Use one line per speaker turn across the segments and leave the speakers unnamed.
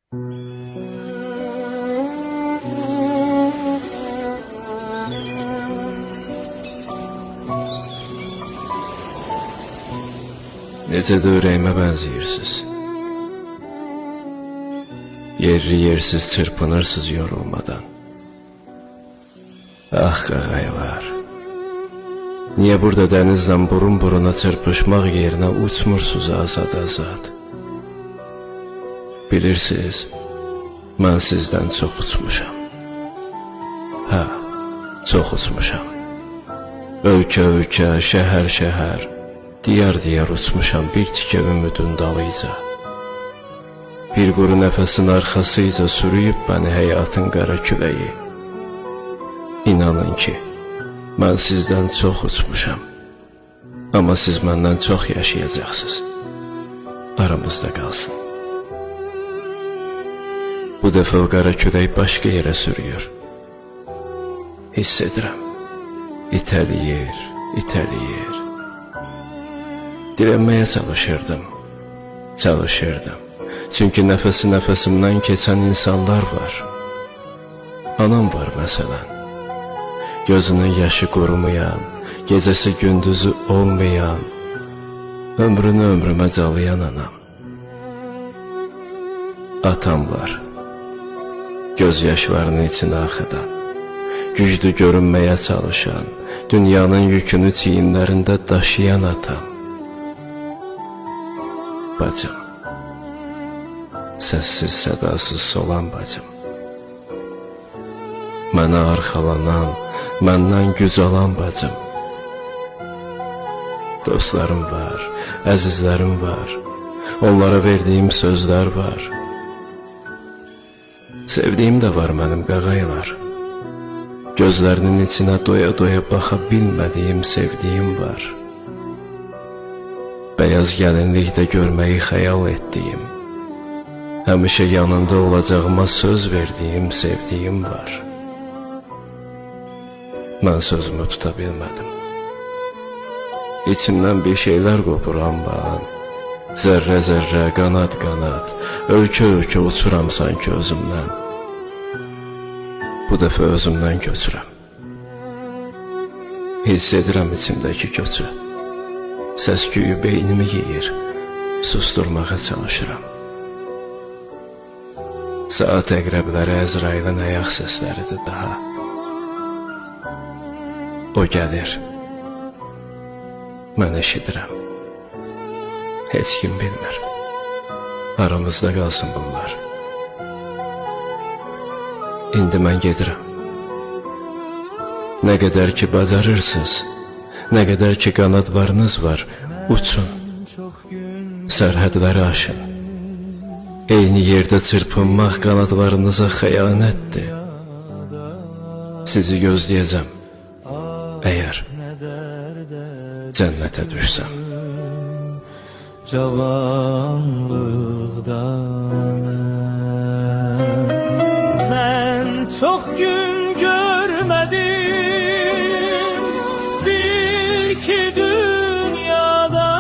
Necə də ürəyimə bənzəyirsiniz. Yerli yersiz çırpınırsınız yorulmadan. Ah qağaylar, niyə burada dənizlə burun buruna çırpışmaq yerinə uçmursunuz azad-azad? Bilirsiniz, mən sizdən çox uçmuşam. Hə, çox uçmuşam. Ölkə-ölkə, şəhər-şəhər, diyar-diyar uçmuşam bir tikə ümidin dalıyca. Bir quru nəfəsin arxasıca sürüyüb məni həyatın qara küləyi. İnanın ki, mən sizdən çox uçmuşam. Amma siz məndən çox yaşayacaqsınız. Aramızda qalsın. Bu dəfə o qara külək başqa yerə sürüyor. Hiss edirəm. İtəliyir, itəliyir. Dirənməyə çalışırdım. Çünki nəfəsimdən keçən insanlar var. Anam var məsələn. Gözünün yaşı qurumayan, gecəsi gündüzü olmayan, ömrünü ömrümə calayan anam. Atam var. Göz yaşlarını içinə axıdan, güclü görünməyə çalışan, dünyanın yükünü çiyinlərində daşıyan atam. Bacım, səssiz sədasız solan bacım. Mənə arxalanan, məndən güc alan bacım. Dostlarım var, əzizlərim var, onlara verdiyim sözlər var. Sevdiyim də var mənim qağaylar. Gözlərinin içinə doya-doya baxa bilmədiyim sevdiyim var. Bəyaz gəlinlikdə görməyi xəyal etdiyim, həmişə yanında olacağıma söz verdiyim sevdiyim var. Mən sözümü tuta bilmədim. İçimdən bir şeylər qopur amban. Zərrə-zərrə, qanad-qanad, ölkə-ölkə uçuram sanki özümdən. Bu dəfə özümdən köçürəm. Hiss edirəm içimdəki köçü. Səs-küyü beynimi yeyir, susturmağa çalışıram. Saat əqrəbləri Əzrailin ayaq səsləridir daha. O gəlir. Mən eşidirəm. Heç kim bilmir. Aramızda qalsın bunlar. İndi mən gedirəm. Nə qədər ki bacarırsınız, nə qədər ki qanadlarınız var, uçun. Sərhədləri aşın. Eyni yerdə çırpınmaq qanadlarınıza xəyanətdir. Sizi gözləyəcəm. Əgər cənnətə düşsəm.
Cavanlıqda mən çox gün görmədim, bil ki dünyada,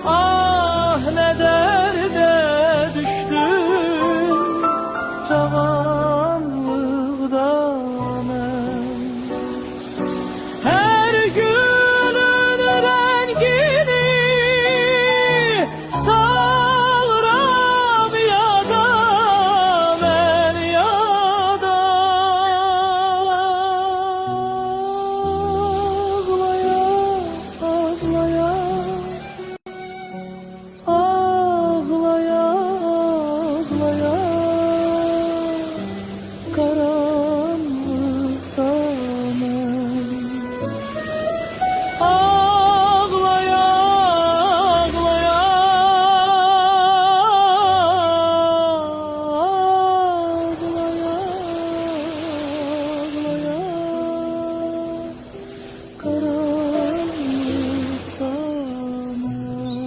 ah nə dərdə düşdüm cavanlıqda mən. Hər günün rəngini salıram yada, mən yada. Ağlaya, ağlaya, ağlaya, karanlıkta mən. Ağlaya, ağlaya, ağlaya, ağlaya, karanlıkta mən.